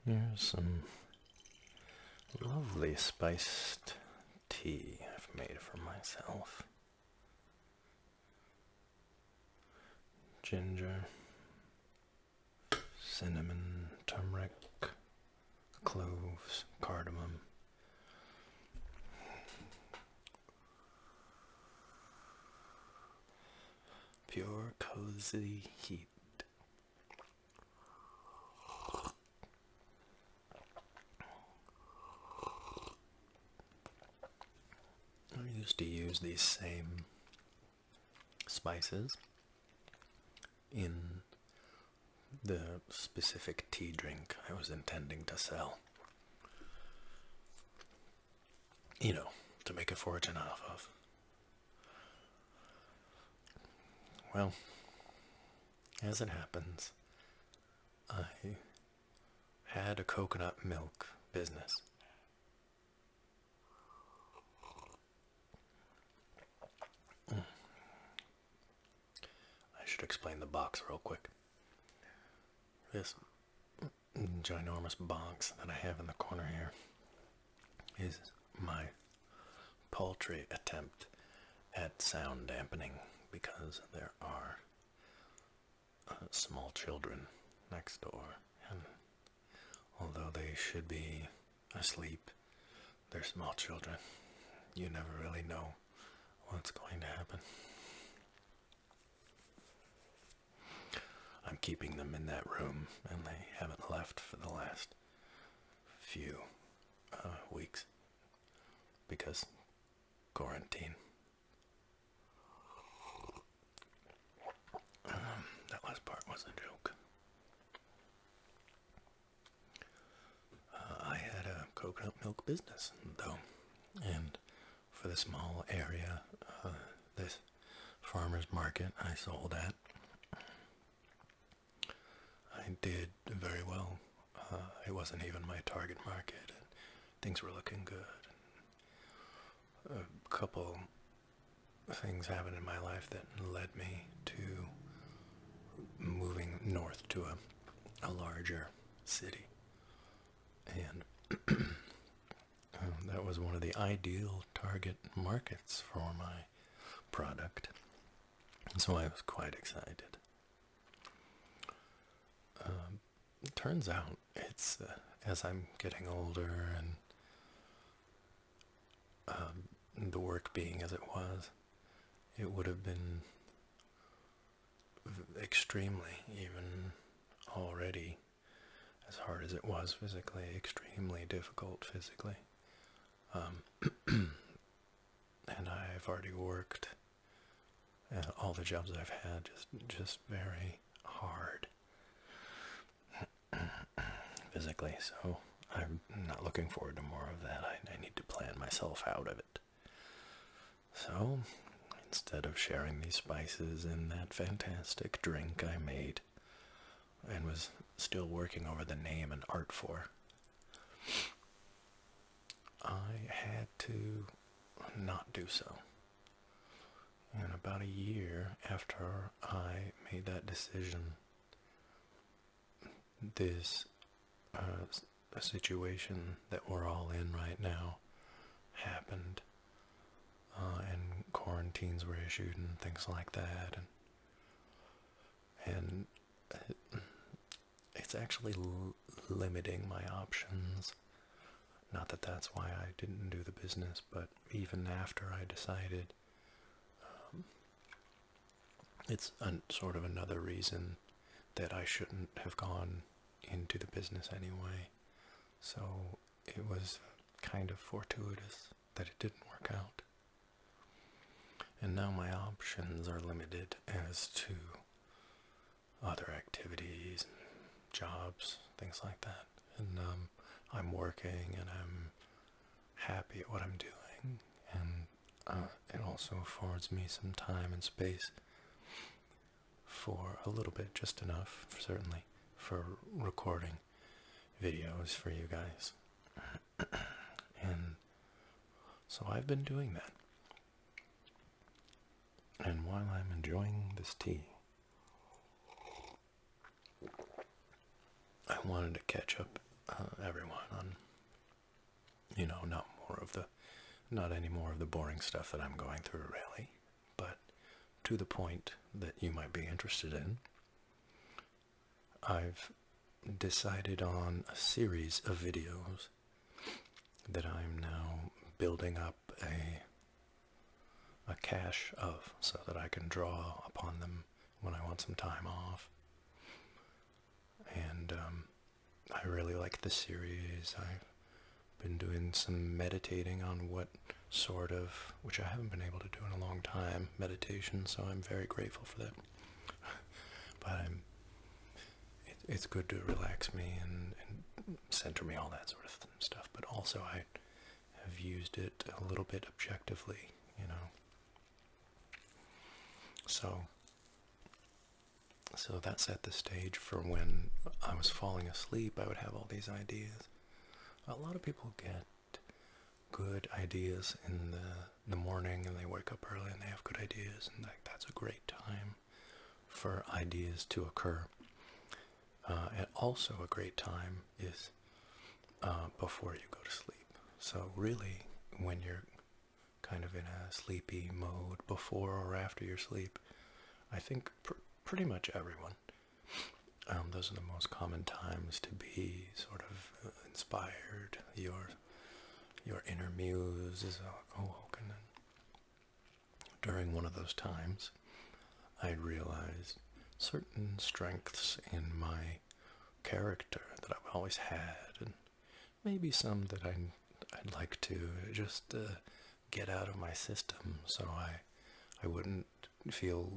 Here's some lovely spiced tea I've made for myself. Ginger, cinnamon, turmeric, cloves, cardamom. Pure cozy heat. I used to use these same spices in the specific tea drink I was intending to sell. You know, to make a fortune off of. Well, as it happens, I had a coconut milk business. I should explain the box real quick. This ginormous box that I have in the corner here is my paltry attempt at sound dampening, because there are small children next door, and although they should be asleep, they're small children. You never really know what's going to happen. I'm keeping them in that room, and they haven't left for the last few weeks because quarantine. That last part was a joke. I had a coconut milk business, though, and for the small area, this farmer's market I sold at, I did very well. It wasn't even my target market, and things were looking good. A couple things happened in my life that led me to moving north to a larger city, and that was one of the ideal target markets for my product, and so I was quite excited. It turns out it's as I'm getting older and the work being as it was, it would have been extremely, even already, as hard as it was physically, extremely difficult physically. And I've already worked all the jobs I've had just very hard physically, so I'm not looking forward to more of that. I need to plan myself out of it. So instead of sharing these spices in that fantastic drink I made and was still working over the name and art for, I had to not do so. And about a year after I made that decision, this a situation that we're all in right now happened, and quarantines were issued and things like that, and it's actually limiting my options. Not that that's why I didn't do the business, but even after I decided, it's sort of another reason that I shouldn't have gone into the business anyway. So it was kind of fortuitous that it didn't work out. And now my options are limited as to other activities, jobs, things like that. And I'm working and I'm happy at what I'm doing. And it also affords me some time and space for a little bit, just enough, certainly, for recording videos for you guys. And so I've been doing that. And while I'm enjoying this tea, I wanted to catch up everyone on, not any more of the boring stuff that I'm going through really, but to the point that you might be interested in. I've decided on a series of videos that I'm now building up a cache of so that I can draw upon them when I want some time off. And I really like the series. I've been doing some meditating on which I haven't been able to do in a long time, meditation, so I'm very grateful for that. But it's good to relax me and center me, all that sort of stuff. But also I have used it a little bit objectively, So that set the stage for when I was falling asleep, I would have all these ideas. A lot of people get good ideas in the morning, and they wake up early and they have good ideas, and that's a great time for ideas to occur. And also a great time is before you go to sleep. So really, when you're kind of in a sleepy mode before or after your sleep, I think pretty much everyone, those are the most common times to be sort of inspired. Your inner muse is awoken. And during one of those times, I realized certain strengths in my character that I've always had, and maybe some that I'd like to just get out of my system, so I wouldn't feel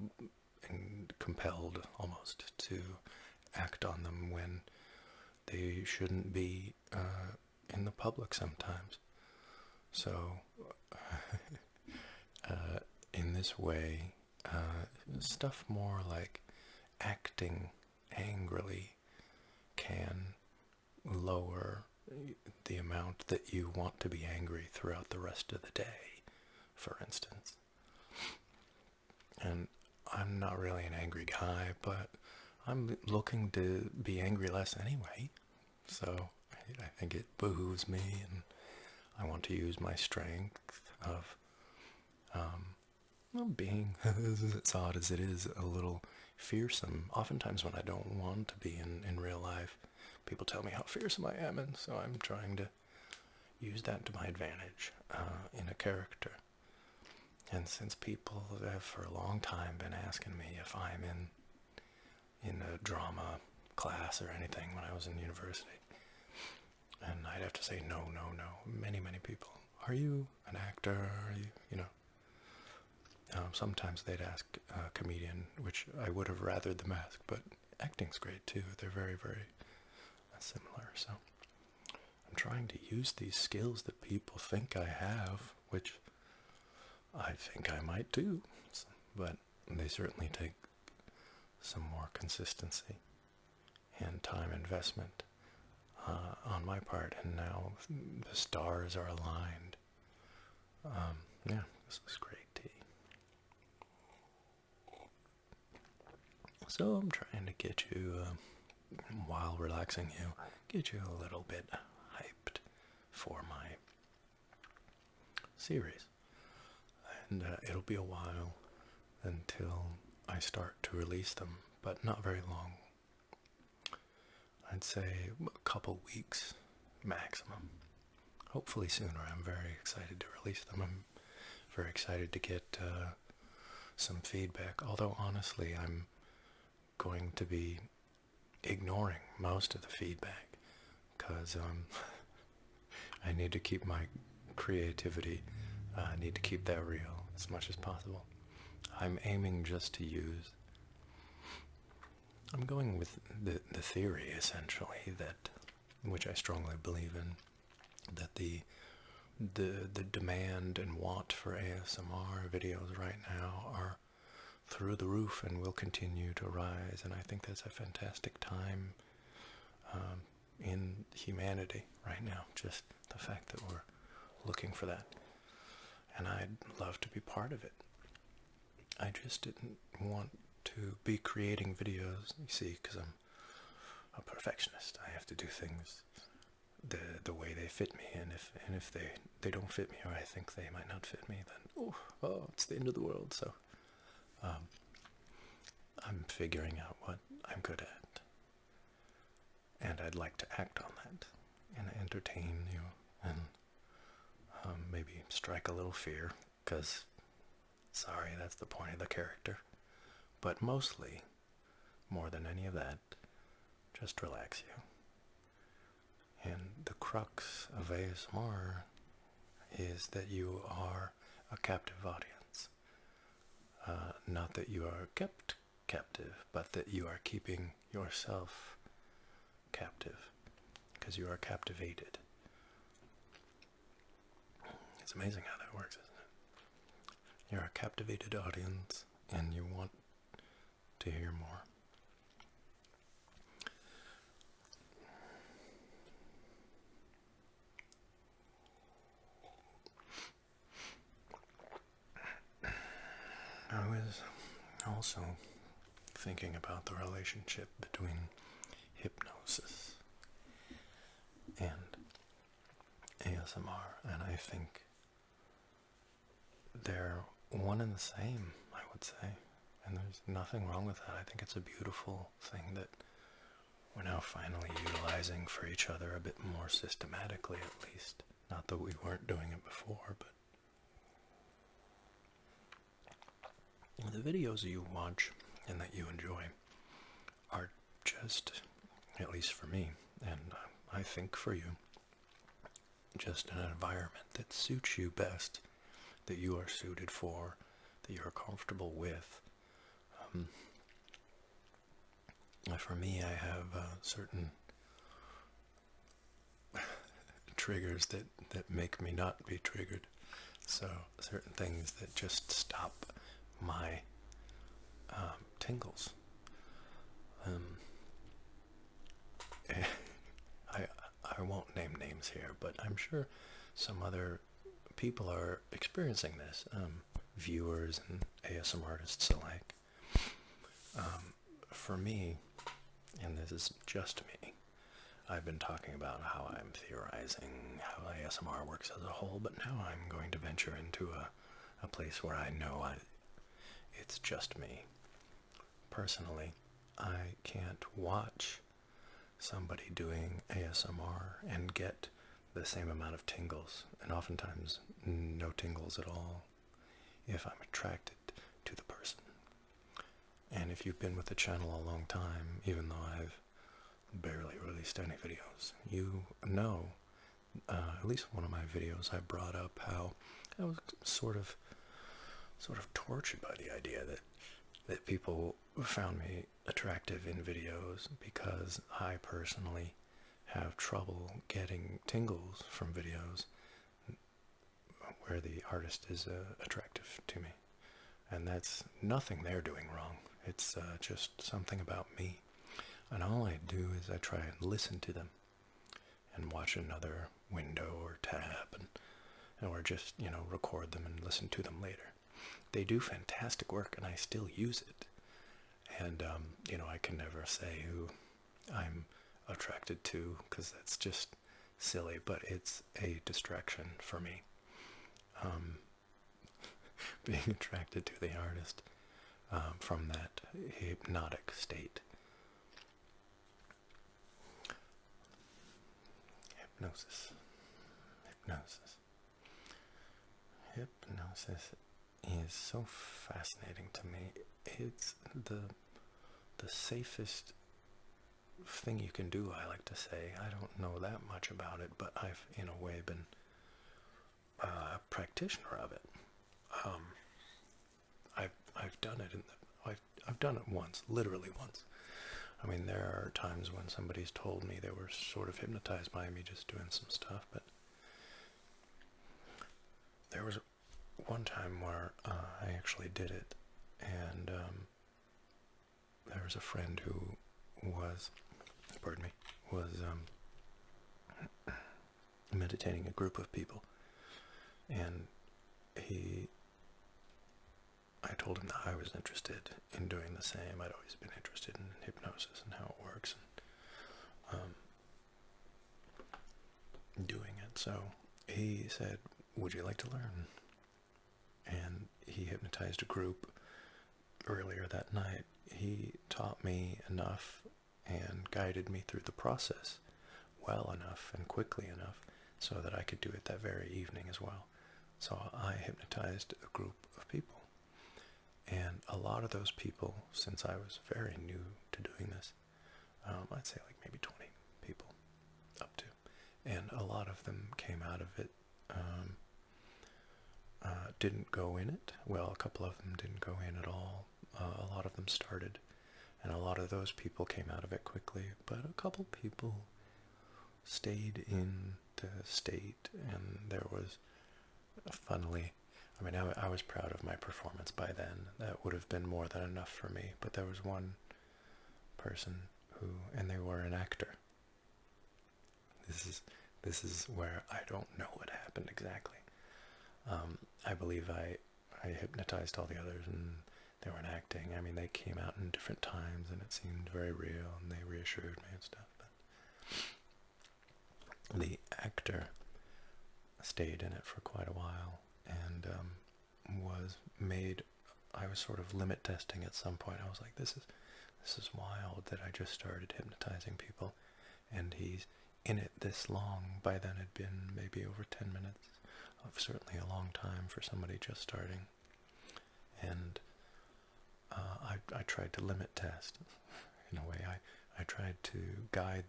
compelled almost to act on them when they shouldn't be in the public sometimes. So in this way, stuff more like acting angrily can lower the amount that you want to be angry throughout the rest of the day, for instance. And I'm not really an angry guy, but I'm looking to be angry less anyway. So I think it behooves me, and I want to use my strength of being, as odd as it is, a little fearsome. Oftentimes when I don't want to be in real life, people tell me how fearsome I am, and so I'm trying to use that to my advantage in a character. And since people have for a long time been asking me if I'm in a drama class or anything when I was in university, and I'd have to say no. Many people. Are you an actor? Are you, sometimes they'd ask a comedian, which I would have rathered them ask, but acting's great too. They're very, very similar. So I'm trying to use these skills that people think I have, which I think I might too, but they certainly take some more consistency and time investment on my part, and now the stars are aligned. This is great tea. So I'm trying to get you, while relaxing you, get you a little bit hyped for my series. And it'll be a while until I start to release them, but not very long. I'd say a couple weeks maximum. Hopefully sooner. I'm very excited to release them. I'm very excited to get some feedback, although honestly I'm going to be ignoring most of the feedback because I need to keep my creativity, I need to keep that real as much as possible. I'm aiming just to use, I'm going with the theory essentially that, which I strongly believe in, that the demand and want for ASMR videos right now are through the roof and will continue to rise, and I think that's a fantastic time in humanity right now, just the fact that we're looking for that, and I'd love to be part of it. I just didn't want to be creating videos, you see, because I'm a perfectionist. I have to do things the way they fit me, and if they don't fit me, or I think they might not fit me, then it's the end of the world. So I'm figuring out what I'm good at, and I'd like to act on that and entertain you, and maybe strike a little fear, because sorry, that's the point of the character. But mostly, more than any of that, just relax you. And the crux of ASMR is that you are a captive audience. Not that you are kept captive, but that you are keeping yourself captive, because you are captivated. It's amazing how that works, isn't it? You're a captivated audience, and you want to hear more. I was also thinking about the relationship between hypnosis and ASMR, and I think they're one and the same, I would say, and there's nothing wrong with that. I think it's a beautiful thing that we're now finally utilizing for each other a bit more systematically, at least. Not that we weren't doing it before, but the videos you watch and that you enjoy are just, at least for me, and I think for you, just an environment that suits you best, that you are suited for, that you're comfortable with. For me, I have certain triggers that make me not be triggered. So certain things that just stop my tingles. I won't name names here, but I'm sure some other people are experiencing this, viewers and ASM artists alike. For me, and this is just me, I've been talking about how I'm theorizing how ASMR works as a whole, but now I'm going to venture into a place where I know it's just me. Personally, I can't watch somebody doing ASMR and get the same amount of tingles, and oftentimes no tingles at all, if I'm attracted to the person. And if you've been with the channel a long time, even though I've barely released any videos, you know, at least one of my videos I brought up how I was sort of tortured by the idea that people found me attractive in videos, because I personally have trouble getting tingles from videos where the artist is attractive to me. And that's nothing they're doing wrong. It's just something about me. And all I do is I try and listen to them and watch another window or tab, or just, record them and listen to them later. They do fantastic work, and I still use it. And, I can never say who I'm attracted to, because that's just silly, but it's a distraction for me. Being attracted to the artist from that hypnotic state. Hypnosis. Hypnosis is so fascinating to me. It's the safest thing you can do, I like to say. I don't know that much about it, but I've in a way been a practitioner of it. I've done it I've done it once, literally once. I mean, there are times when somebody's told me they were sort of hypnotized by me just doing some stuff, but there was one time where I actually did it, and there was a friend who was meditating a group of people, and I told him that I was interested in doing the same. I'd always been interested in hypnosis and how it works. doing it. So he said, would you like to learn? And he hypnotized a group earlier that night. He taught me enough and guided me through the process well enough and quickly enough so that I could do it that very evening as well. So I hypnotized a group of people. And a lot of those people, since I was very new to doing this, I'd say like maybe 20 people up to. And a lot of them came out of it, didn't go in it. Well, a couple of them didn't go in at all. A lot of them started. And a lot of those people came out of it quickly. But a couple people stayed in the state. And there was, funnily, I mean, I was proud of my performance by then. That would have been more than enough for me. But there was one person who, and they were an actor. This is where I don't know what happened exactly. I believe I hypnotized all the others and they weren't acting. I mean, they came out in different times and it seemed very real and they reassured me and stuff. But the actor stayed in it for quite a while and I was sort of limit testing at some point. I was like, this is wild that I just started hypnotizing people and he's in it this long. By then it'd been maybe over 10 minutes. Certainly a long time for somebody just starting. And I tried to limit test. In a way, I tried to guide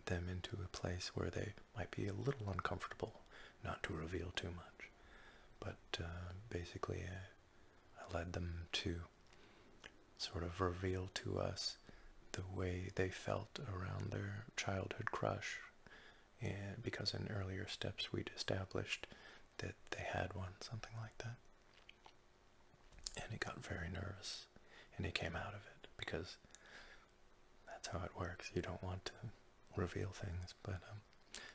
them into a place where they might be a little uncomfortable, not to reveal too much. But basically, I led them to sort of reveal to us the way they felt around their childhood crush. And because in earlier steps we'd established that they had one, something like that. And he got very nervous, and he came out of it, because that's how it works. You don't want to reveal things, but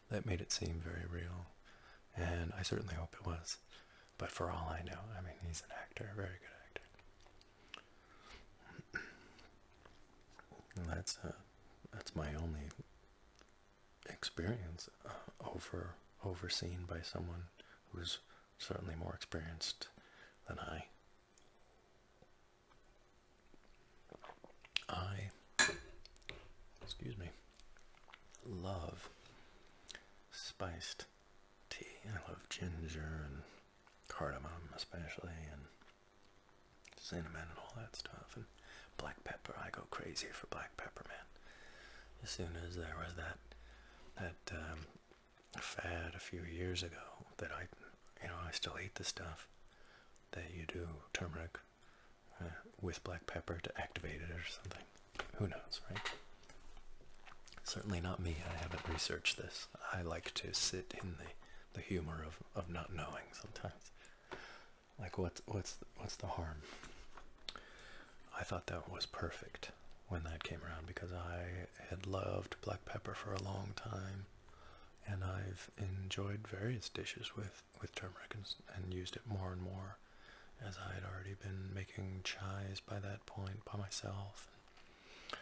that made it seem very real, and I certainly hope it was. But for all I know, I mean, he's an actor, a very good actor. And that's my only experience overseen by someone who's certainly more experienced than I. Excuse me, love spiced tea. I love ginger and cardamom especially, and cinnamon and all that stuff, and black pepper. I go crazy for black pepper, man. As soon as there was that fad a few years ago that I still eat the stuff that you do turmeric with black pepper to activate it or something. Who knows, right? Certainly not me. I haven't researched this. I like to sit in the humor of not knowing sometimes. Like, what's the harm? I thought that was perfect when that came around, because I had loved black pepper for a long time, and I've enjoyed various dishes with turmeric and used it more and more, as I had already been making chais by that point by myself. I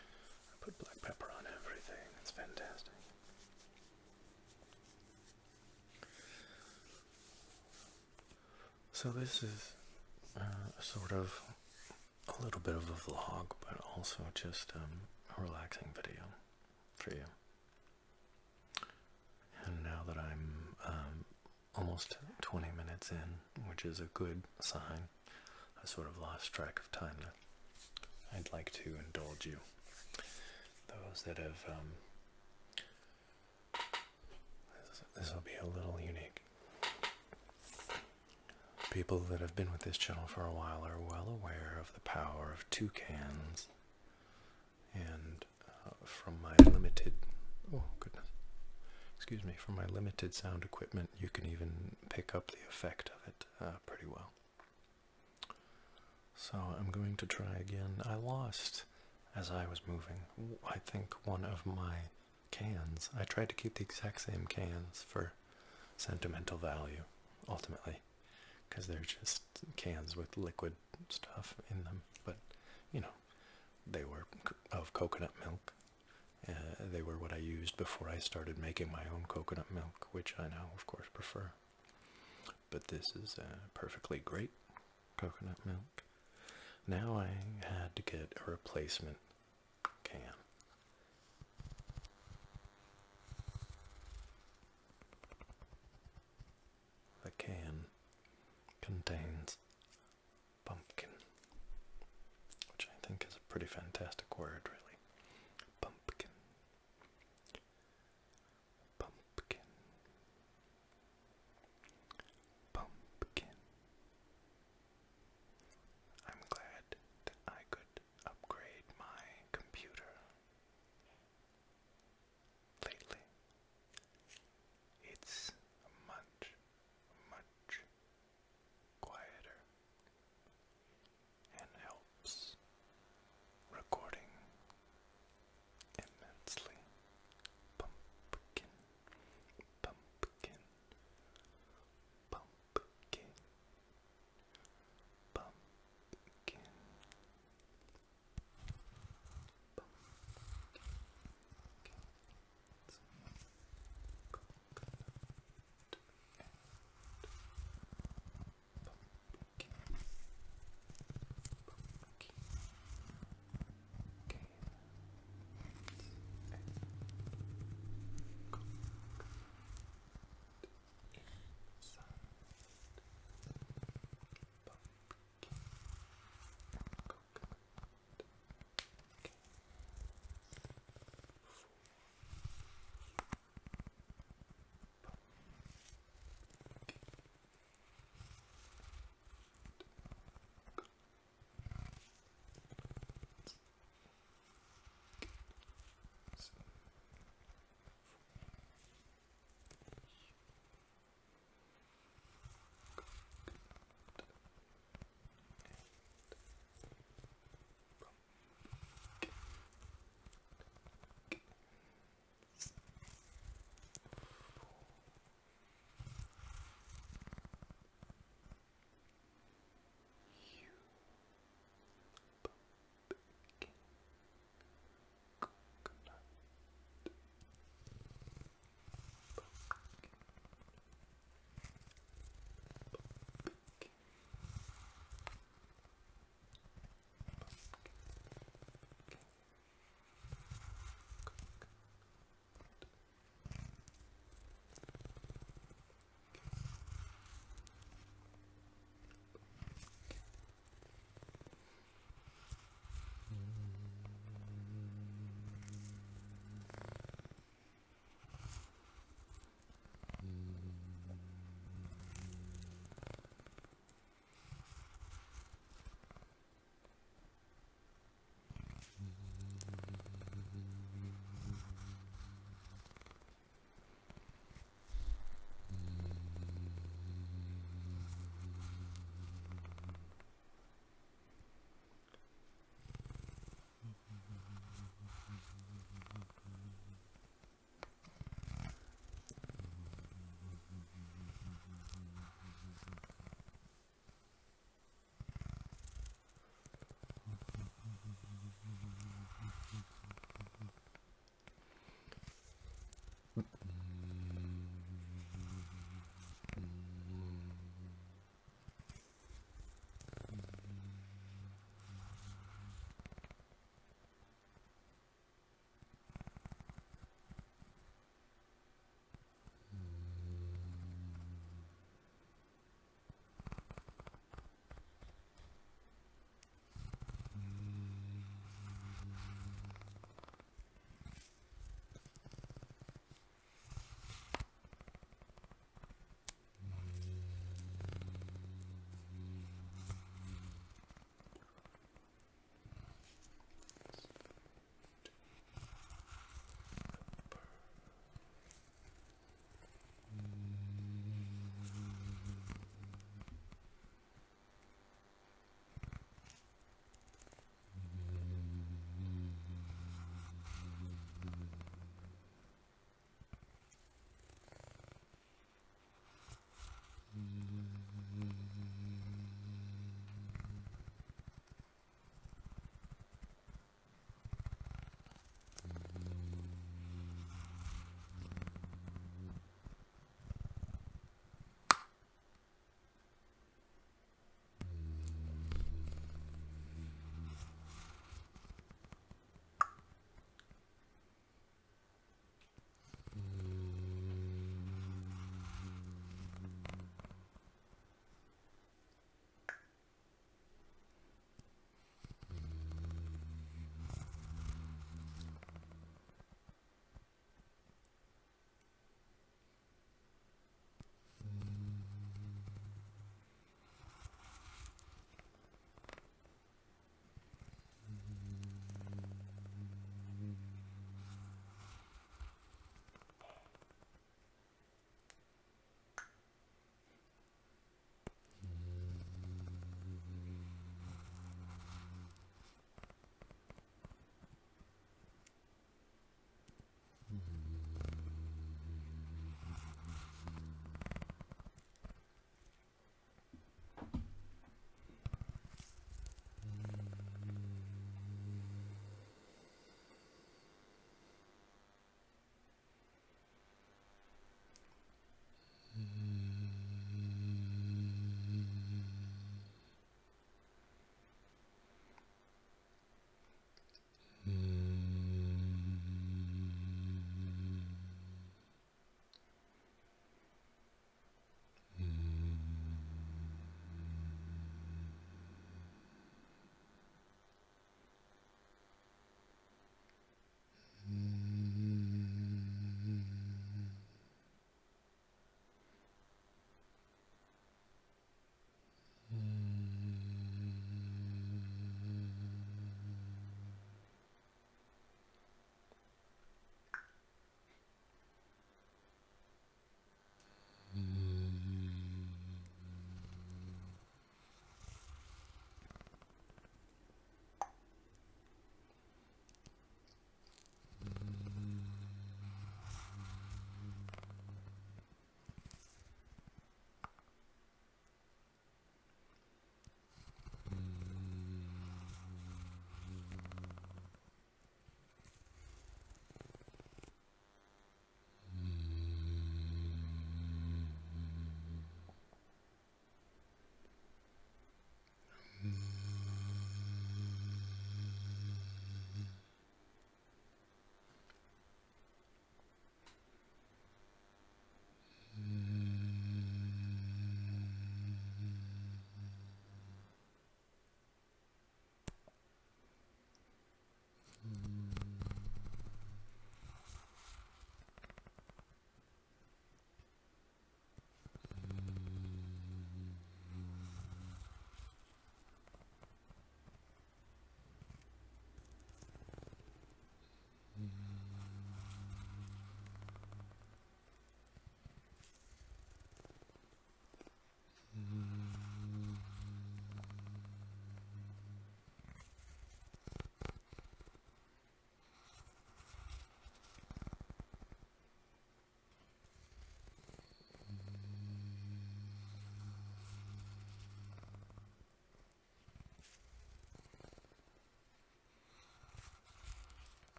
put black pepper on everything. It's fantastic. So this is sort of a little bit of a vlog, but also just a relaxing video for you. And now that I'm almost 20 minutes in, which is a good sign, I sort of lost track of time. I'd like to indulge you. Those that have, this will be a little unique. People that have been with this channel for a while are well aware of the power of Twocans, and from my limited, from my limited sound equipment, you can even pick up the effect of it pretty well. So I'm going to try again. I lost, as I was moving, I think one of my cans. I tried to keep the exact same cans for sentimental value, ultimately, because they're just cans with liquid stuff in them. But, they were of coconut milk, They were what I used before I started making my own coconut milk, which I now, of course, prefer. But this is perfectly great coconut milk. Now I had to get a replacement can. The can contains pumpkin, which I think is a pretty fantastic word, really.